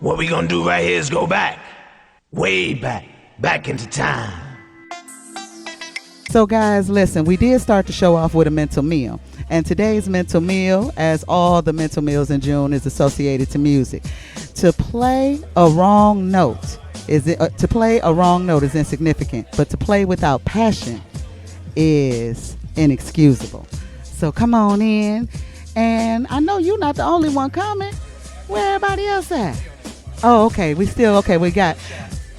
What we gonna do right here is go back, way back into time. So guys, listen, we did start the show off with a mental meal. And today's mental meal, as all the mental meals in June, is associated to music. To play a wrong note is insignificant, but to play without passion is inexcusable. So come on in. And I know you're not the only one coming. Where everybody else at? Oh, okay. We got.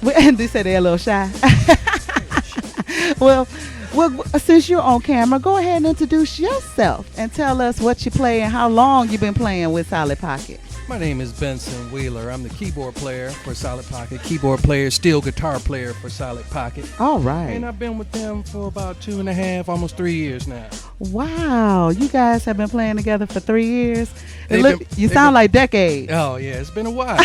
They said they're a little shy. Well, since you're on camera, go ahead and introduce yourself and tell us what you play and how long you've been playing with Solid Pocket. My name is Benson Wheeler. I'm the keyboard player for Solid Pocket, keyboard player, steel guitar player for Solid Pocket. All right. And I've been with them for about 2.5, almost 3 years now. Wow. You guys have been playing together for 3 years. You sound like decades. Oh, yeah. It's been a while.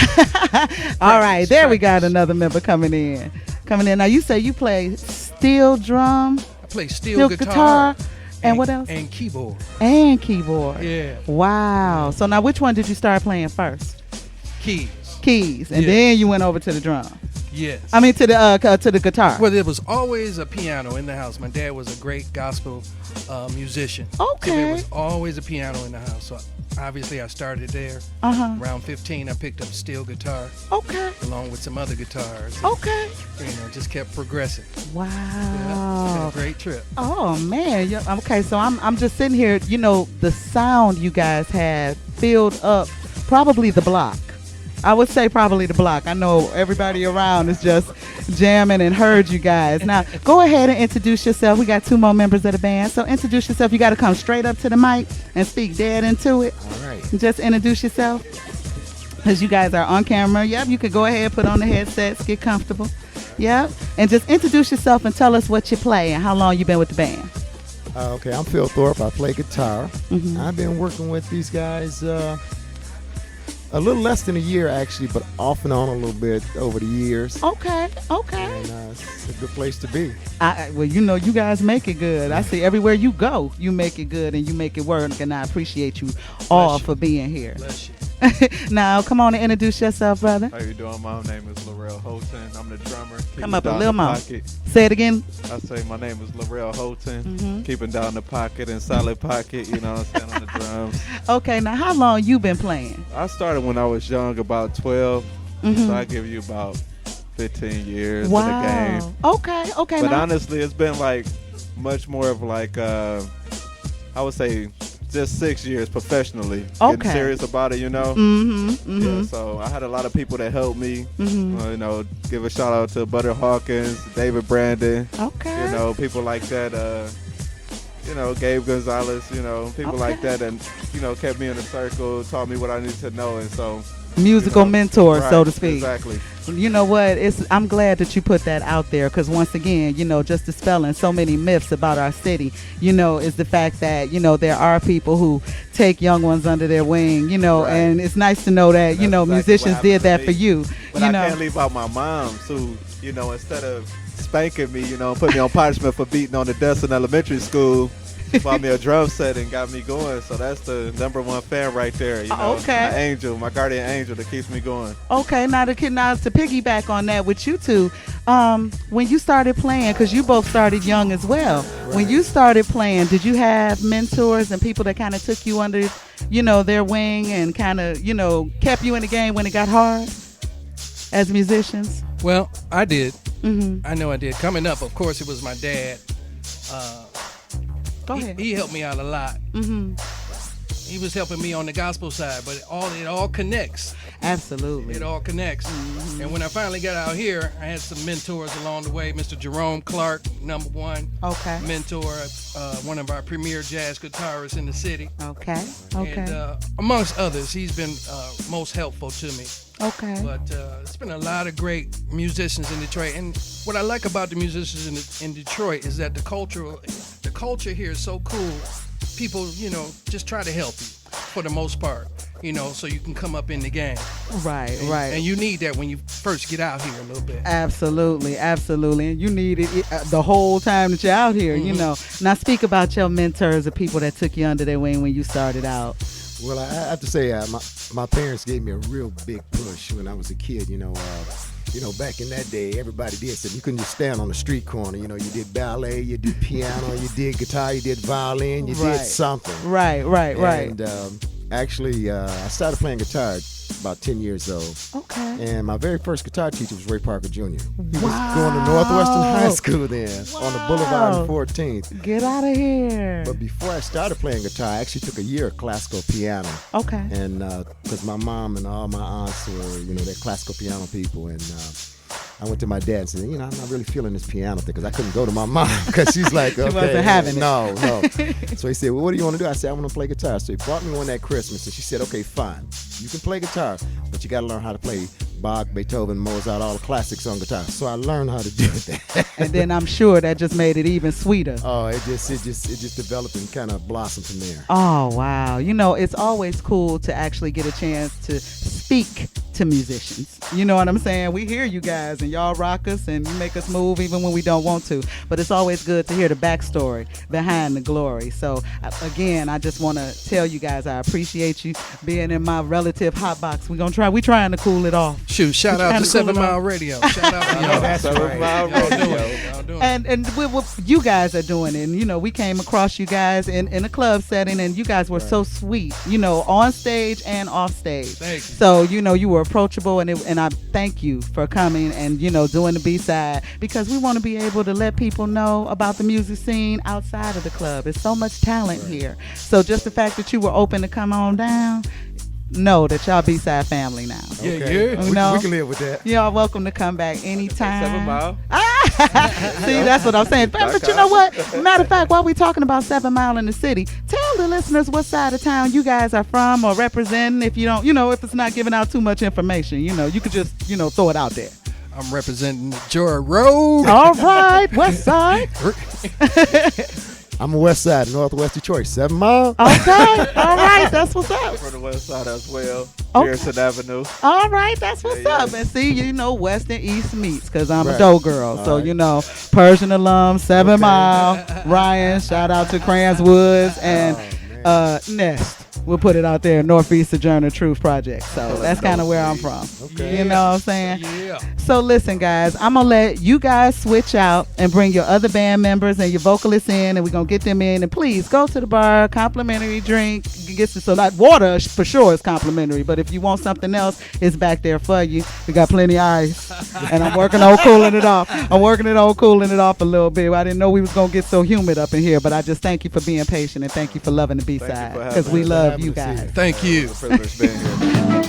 All right. There we got another member coming in. Now, you say you play steel drum. I play steel guitar. And what else? And keyboard. And keyboard. Yeah. Wow. So now which one did you start playing first? Keys. And then you went over to the drum. Yes. I mean to the guitar. Well, there was always a piano in the house. My dad was a great gospel musician. Okay. So there was always a piano in the house. So obviously I started there. Around 15, I picked up steel guitar. Okay. Along with some other guitars. Okay. Just kept progressing. Wow. Yeah, it's been a great trip. Oh man. Okay, so I'm just sitting here. You know, the sound you guys had filled up probably the block. I would say probably the block. I know everybody around is just jamming and heard you guys. Now, go ahead and introduce yourself. We got 2 more members of the band. So introduce yourself. You got to come straight up to the mic and speak dead into it. All right. Just introduce yourself. Because you guys are on camera. Yep, you could go ahead, put on the headsets, get comfortable. Yep. And just introduce yourself and tell us what you play and how long you've been with the band. Okay, I'm Phil Thorpe. I play guitar. I've been working with these guys a little less than a year, actually, but off and on a little bit over the years. Okay. And it's a good place to be. Well, you know, you guys make it good. I see everywhere you go, you make it good and you make it work, and I appreciate you all for being here. Bless you. Now, come on and introduce yourself, brother. How you doing? My name is Laurel Holton. I'm the drummer. Come up a little more. Say it again. I say my name is Laurel Holton. Keeping down the pocket and Solid Pocket, you know what I'm saying, on the drums. Okay, now how long you been playing? I started when I was young, about 12. So I give you about 15 years in the game. Okay. But honestly, it's been like much more of like, I would say, just 6 years professionally. Getting serious about it, you know. Yeah, so I had a lot of people that helped me. You know, give a shout out to Butter Hawkins, David Brandon. Okay. You know, people like that. You know, Gabe Gonzalez. You know, people like that, and you know, kept me in the circle, taught me what I needed to know, and so. Musical mentor, so to speak. Exactly. You know what? I'm glad that you put that out there, because once again, you know, just dispelling so many myths about our city, you know, is the fact that, you know, there are people who take young ones under their wing, you know, and it's nice to know that, you know, exactly, musicians did that for you. But you I know, can't leave out my mom, who, you know, instead of spanking me, you know, put me on punishment for beating on the desk in elementary school, bought me a drum set and got me going. So that's the #1 fan right there. You know, my angel, my guardian angel that keeps me going. Okay, now to piggyback on that with you two, when you started playing, because you both started young as well. Right. When you started playing, did you have mentors and people that kind of took you under, you know, their wing and kind of, you know, kept you in the game when it got hard as musicians? Well, I did. I know I did. Coming up, of course, it was my dad. Go ahead. He helped me out a lot. He was helping me on the gospel side, but it all connects. Absolutely. It all connects. And when I finally got out here, I had some mentors along the way. Mr. Jerome Clark, #1 mentor, one of our premier jazz guitarists in the city. Okay. And amongst others, he's been most helpful to me. Okay. But it's been a lot of great musicians in Detroit. And what I like about the musicians in Detroit is that the culture here is so cool. People, you know, just try to help you for the most part, you know, so you can come up in the game. Right. And you need that when you first get out here a little bit. Absolutely. And you need it the whole time that you're out here, you know. Now speak about your mentors, the people that took you under their wing when you started out. Well, I have to say, my parents gave me a real big push when I was a kid. Back in that day, everybody did something. You couldn't just stand on the street corner. You did ballet, you did piano, you did guitar, you did violin, you did something. Right. And actually, I started playing guitar about 10 years old. Okay. And my very first guitar teacher was Ray Parker Jr. He was going to Northwestern High School then on the Boulevard and 14th. Get out of here. But before I started playing guitar, I actually took a year of classical piano. Okay. And because my mom and all my aunts were, they're classical piano people. And I went to my dad and said, I'm not really feeling this piano thing, because I couldn't go to my mom because she's like, okay, she wasn't having it. No. So he said, well, what do you want to do? I said, I want to play guitar. So he brought me one that Christmas, and she said, okay, fine. You can play guitar, but you got to learn how to play Bach, Beethoven, Mozart, all the classics on guitar. So I learned how to do that. And then I'm sure that just made it even sweeter. Oh, it just developed and kind of blossomed from there. Oh, wow. It's always cool to actually get a chance to speak to musicians. You know what I'm saying? We hear you guys and y'all rock us and you make us move even when we don't want to. But it's always good to hear the backstory behind the glory. So again, I just want to tell you guys I appreciate you being in my relative hot box. We trying to cool it off. Shoot, shout out to 7 Mile Radio. Shout out to y'all. That's 7 Mile Radio. And what you guys are doing, and we came across you guys in a club setting, and you guys were so sweet, on stage and off stage. Thank you. So you were approachable, and I thank you for coming and doing the B-side, because we want to be able to let people know about the music scene outside of the club. There's so much talent here. So just the fact that you were open to come on down, know that y'all B-side family now. Okay. Yeah. We can live with that. Y'all welcome to come back anytime. 7 Mile. See, that's what I'm saying. But you know what? Matter of fact, while we're talking about 7 Mile in the city, tell the listeners what side of town you guys are from or representing. If you don't, if it's not giving out too much information, you could just, throw it out there. I'm representing Joy Road. All right, West Side. I'm a West Side, Northwest Detroit, 7 Mile. Okay, all right, that's what's up. For the West Side as well. Okay. Harrison Avenue. All right, that's what's up. And see, West and East meets, because I'm a dough girl. So, Persian alum, 7 Mile, Ryan, shout out to Crayons Woods, and Nest. We'll put it out there, Northeast Sojourner Truth Project. So that's kind of where I'm from. Okay. You know what I'm saying? Yeah. So listen, guys, I'm going to let you guys switch out and bring your other band members and your vocalists in, and we're going to get them in. And please go to the bar, complimentary drink. Get some, so that water for sure is complimentary, but if you want something else, it's back there for you. We got plenty of ice, and I'm working on cooling it off. A little bit. I didn't know we was going to get so humid up in here, but I just thank you for being patient, and thank you for loving the B-side, because we love you guys. Thank you. It's a privilege being here.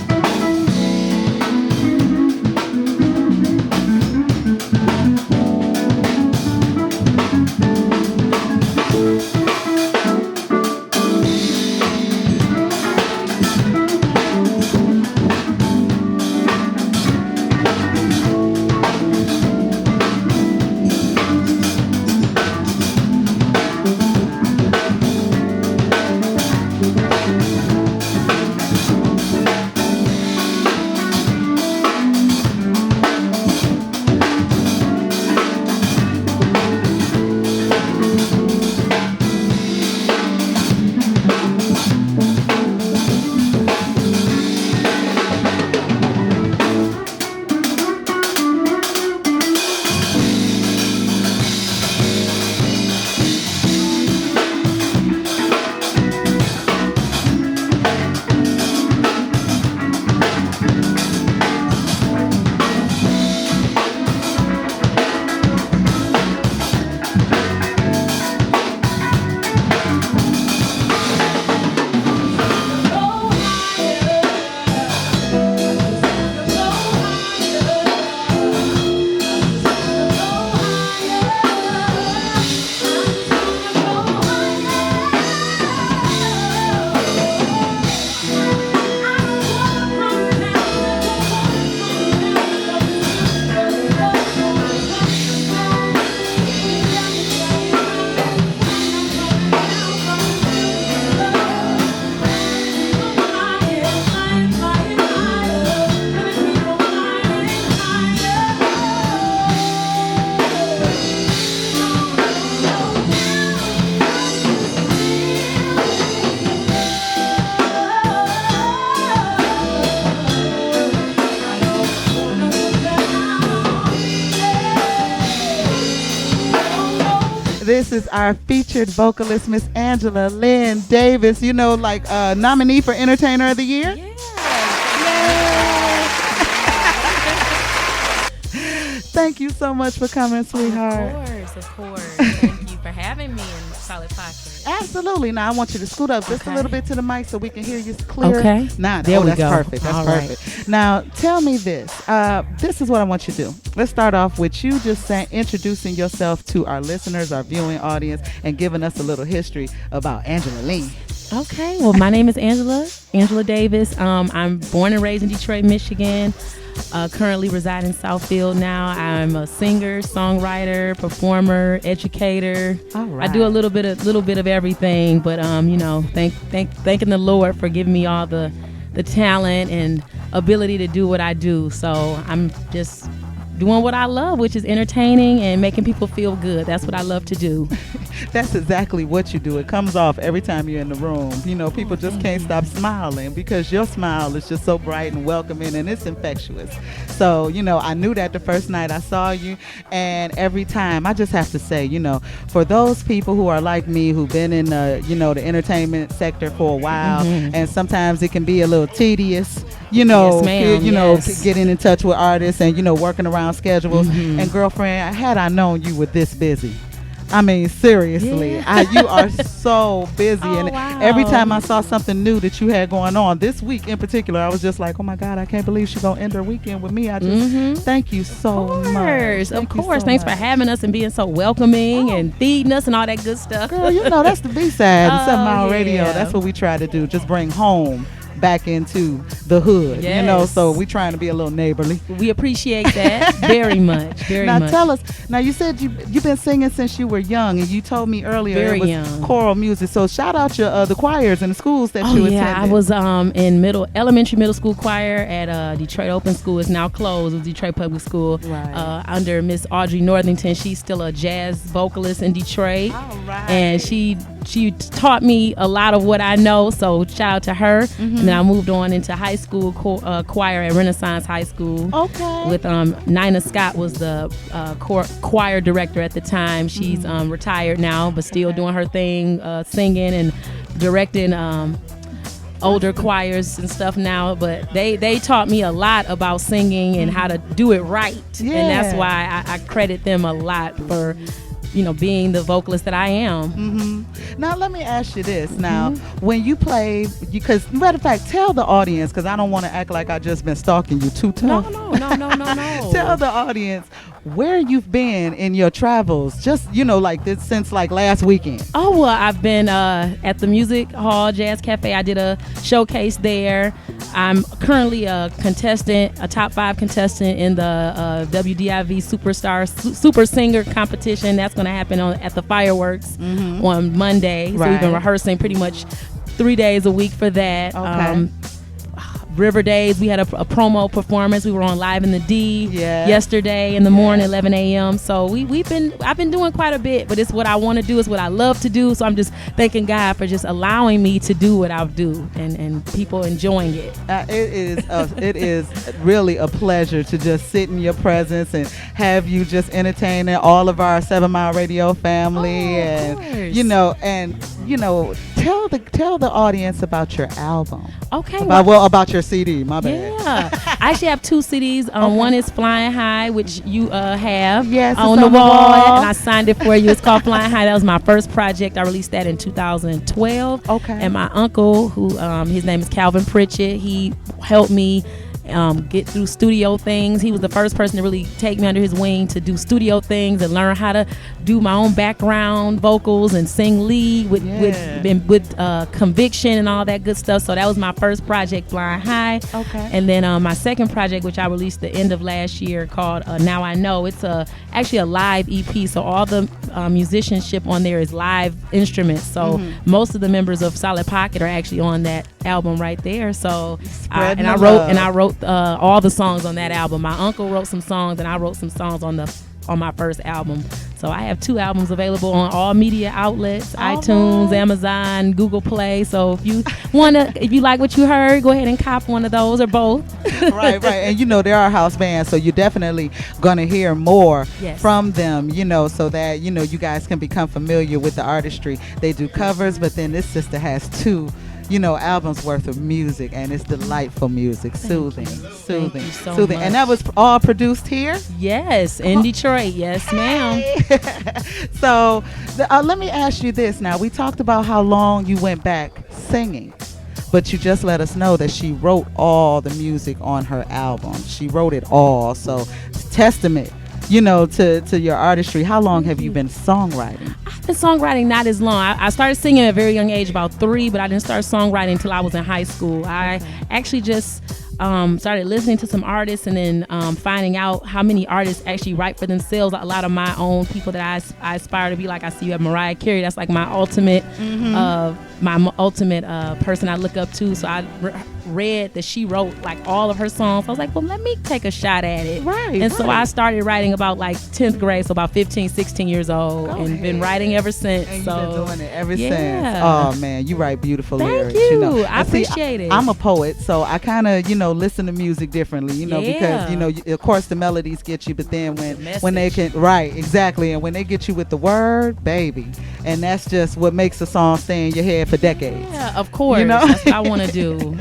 This is our featured vocalist, Miss Angela Lynn Davis. You know, like nominee for Entertainer of the Year. Yeah. Thank you so much for coming, sweetheart. Of course. Thank you for having me in Solid Pocket. Absolutely. Now I want you to scoot up just a little bit to the mic so we can hear you clear. Okay. Nah, there we that's go. Perfect. That's all perfect. Right. Now tell me this. This is what I want you to do. Let's start off with you just introducing yourself to our listeners, our viewing audience, and giving us a little history about Angela Lee. Okay. Well, my name is Angela Davis. I'm born and raised in Detroit, Michigan. Currently reside in Southfield now. I'm a singer, songwriter, performer, educator. All right. I do a little bit of everything, but thanking the Lord for giving me all the talent and ability to do what I do. So I'm just doing what I love, which is entertaining and making people feel good. That's what I love to do. That's exactly what you do. It comes off every time you're in the room. You know, people just can't stop smiling because your smile is just so bright and welcoming, and it's infectious. So, you know, I knew that the first night I saw you, and every time I just have to say, you know, for those people who are like me, who've been in the entertainment sector for a while, and sometimes it can be a little tedious, you know, getting in touch with artists and, you know, working around schedules. And girlfriend, had I known you were this busy, I mean, seriously, you are so busy. And every time I saw something new that you had going on, this week in particular, I was just like, oh my God, I can't believe she's going to end her weekend with me. I just thank you so much. Of course. Thanks for having us and being so welcoming and feeding us and all that good stuff. Girl, you know, that's the B-side, 7 Mile Radio. That's what we try to do, just bring home back into the hood, you know, so we trying to be a little neighborly. We appreciate that very much, now tell us, now you said you've been singing since you were young, and you told me earlier it was choral music, so shout out your the choirs and the schools that you attended. I was in elementary middle school choir at Detroit Open School. It's now closed. It was Detroit Public School, under Miss Audrey Northington. She's still a jazz vocalist in Detroit, and she taught me a lot of what I know, so shout out to her. And then I moved on into high school choir at Renaissance High School. Okay. With Nina Scott was the choir director at the time. She's retired now, but still doing her thing, singing and directing older choirs and stuff now. But they taught me a lot about singing and how to do it right. And that's why I credit them a lot for, you know, being the vocalist that I am. Now let me ask you this. Now, when you play, because matter of fact, tell the audience, because I don't want to act like I just been stalking you too tough. No. Tell the audience where you've been in your travels, just, you know, like this since like last weekend. Oh, well, I've been at the Music Hall Jazz Cafe. I did a showcase there. I'm currently a top 5 contestant in the WDIV Super Singer competition. That's going to happen at the Fireworks on Monday. So we've been rehearsing pretty much 3 days a week for that. Okay. River Days, we had a promo performance. We were on Live in the D yesterday in the morning, 11 a.m. So I've been doing quite a bit, but it's what I want to do. It's what I love to do. So I'm just thanking God for just allowing me to do what I do and people enjoying it. It is really a pleasure to just sit in your presence and have you just entertaining all of our 7 Mile Radio family, tell the audience about your album. Okay. About your CD, my bad. Yeah. I actually have 2 CDs. One is Flying High, which you have on the wall, and I signed it for you. It's called Flying High. That was my first project. I released that in 2012. Okay. And my uncle, who his name is Calvin Pritchett, he helped me get through studio things. He was the first person to really take me under his wing to do studio things and learn how to do my own background vocals and sing lead with conviction and all that good stuff. So that was my first project, Flying High. Okay. And then my second project, which I released the end of last year, called Now I Know. It's actually a live EP. So all the musicianship on there is live instruments. So most of the members of Solid Pocket are actually on that album right there. So I wrote all the songs on that album. My uncle wrote some songs, and I wrote some songs on my first album. So I have 2 albums available on all media outlets, iTunes, Amazon, Google Play. So if you like what you heard, go ahead and cop one of those or both. Right. And there are house bands, so you're definitely gonna hear more from them, so that you guys can become familiar with the artistry. They do covers, but then this sister has 2 albums worth of music, and it's delightful music. Soothing. And that was all produced here? Yes, in Detroit. Yes, ma'am. So let me ask you this now. We talked about how long you went back singing, but you just let us know that she wrote all the music on her album. She wrote it all. So it's testament to your artistry. How long have you been songwriting? I've been songwriting not as long. I started singing at a very young age, about 3, but I didn't start songwriting until I was in high school. I actually just started listening to some artists, and then finding out how many artists actually write for themselves. A lot of my own people that I aspire to be like. I see you have Mariah Carey. That's like my ultimate, person I look up to. So I read that she wrote like all of her songs. I was like, well, let me take a shot at it. So I started writing about like 10th grade, so about 15, 16 years old, and been writing ever since. And so you've been doing it ever since. Oh man, you write beautiful lyrics. Thank you. I appreciate it. I'm a poet, so I kind of listen to music differently, because of course the melodies get you, but then when they can, right, exactly, and when they get you with the word, baby, and that's just what makes a song stay in your head for decades. Yeah, of course. That's what I want to do.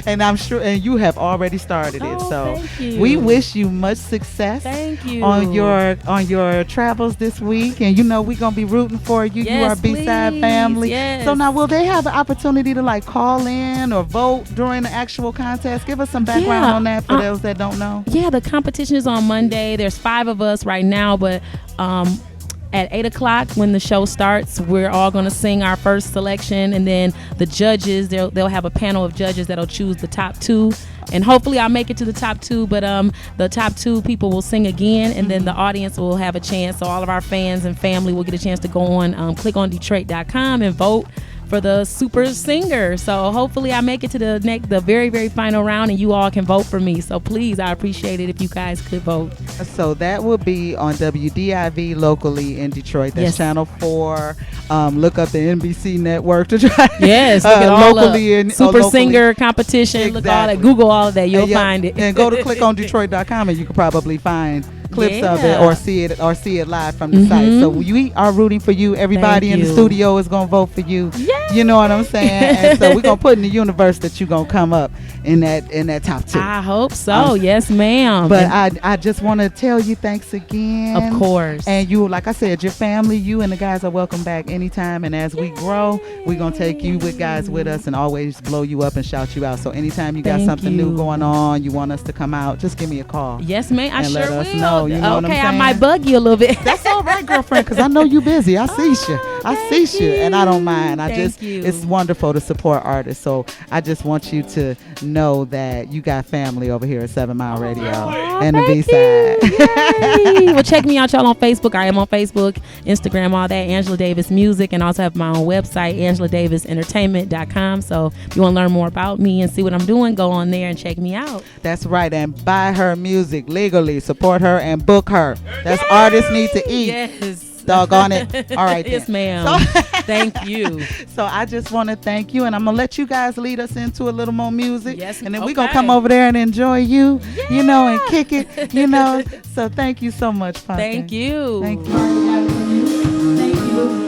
And I'm sure, and you have already started it. So thank you. We wish you much success. Thank you. On your travels this week, and we're gonna be rooting for you. Yes, you are B-Side family. Yes. So now, will they have an opportunity to like call in or vote during the actual contest? Give us some background on that for those that don't know. Yeah, the competition is on Monday. There's 5 of us right now, but at 8 o'clock when the show starts, we're all going to sing our first selection, and then the judges, they'll have a panel of judges that'll choose the top 2, and hopefully I'll make it to the top 2, but the top 2 people will sing again, and then the audience will have a chance, so all of our fans and family will get a chance to go on, click on Detroit.com and vote for the super singer. So hopefully I make it to the very, very final round, and you all can vote for me. So please, I appreciate it if you guys could vote. So that will be on WDIV locally in Detroit. That's Channel 4. Look up the NBC network to try. Yes, look at all locally and super singer competition. Exactly. Look all that. Google all of that. You'll find it. And go to clickondetroit.com, and you can probably find clips of it or see it live from the site. So we are rooting for you. Everybody in the studio is gonna vote for you. Yay! You know what I'm saying? And so we're gonna put in the universe that you're gonna come up in that top 2. I hope so. Yes, ma'am. But I just want to tell you thanks again. Of course. And you, like I said, your family, you and the guys are welcome back anytime. And as we grow, we're gonna take you guys with us and always blow you up and shout you out. So anytime you got something new going on, you want us to come out, just give me a call. Yes, ma'am. I and sure let us will. know. You know what I'm saying? I might bug you a little bit. That's all right, girlfriend, because I know you busy. I see you, and I don't mind. It's wonderful to support artists. So I just want you to know that you got family over here at 7 Mile Radio and the B-Side. Well, check me out, y'all, on Facebook. I am on Facebook, Instagram, all that. Angela Davis Music, and also have my own website, AngelaDavisEntertainment.com. So if you want to learn more about me and see what I'm doing, go on there and check me out. That's right, and buy her music legally. Support her and book her. That's artists need to eat. Yes. Doggone it. All right. Yes, ma'am. Thank you. So I just want to thank you, and I'm going to let you guys lead us into a little more music. Yes. And then we're going to come over there and enjoy you, and kick it, So thank you so much, Fonte. Thank you. Thank you. Thank you.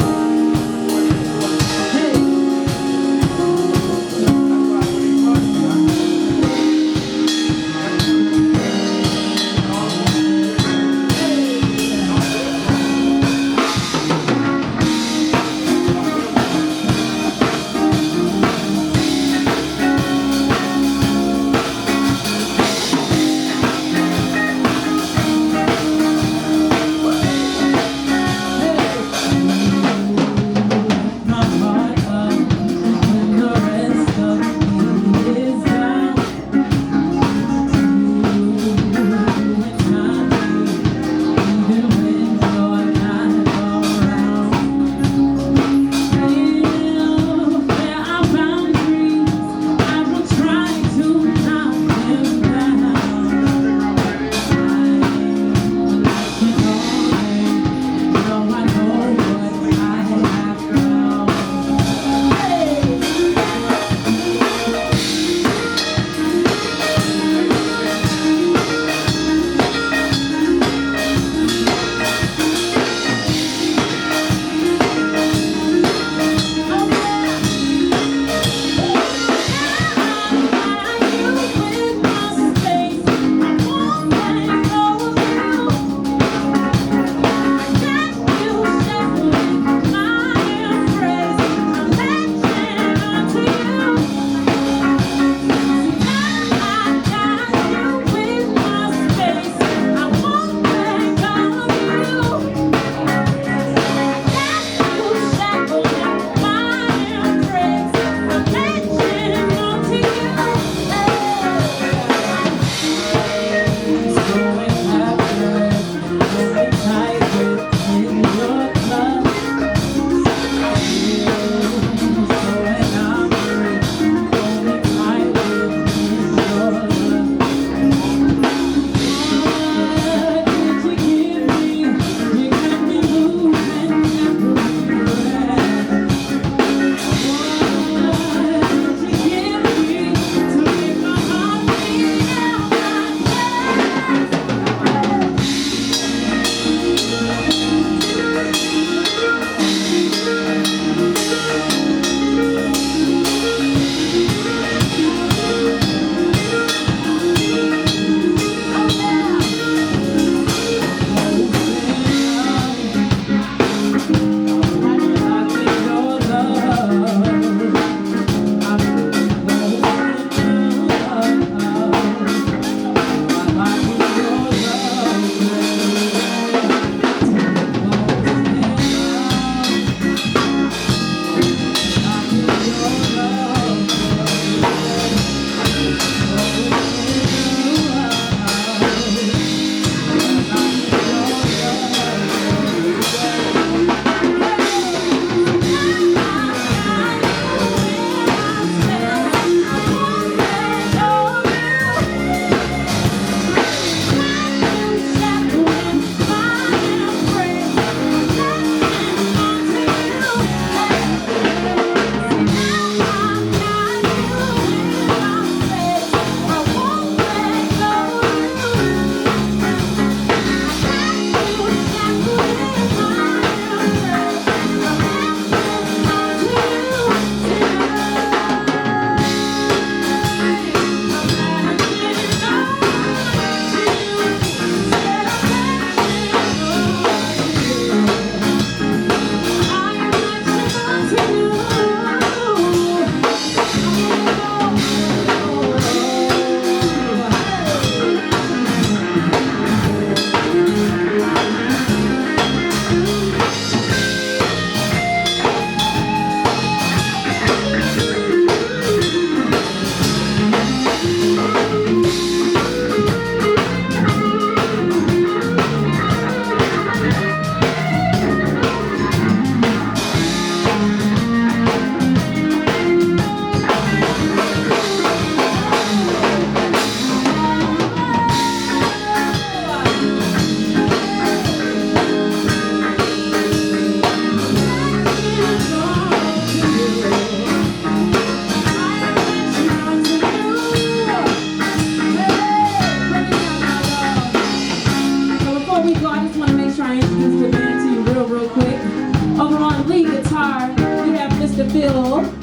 I introduce the band to you real quick. Over on lead guitar, we have Mr. Bill.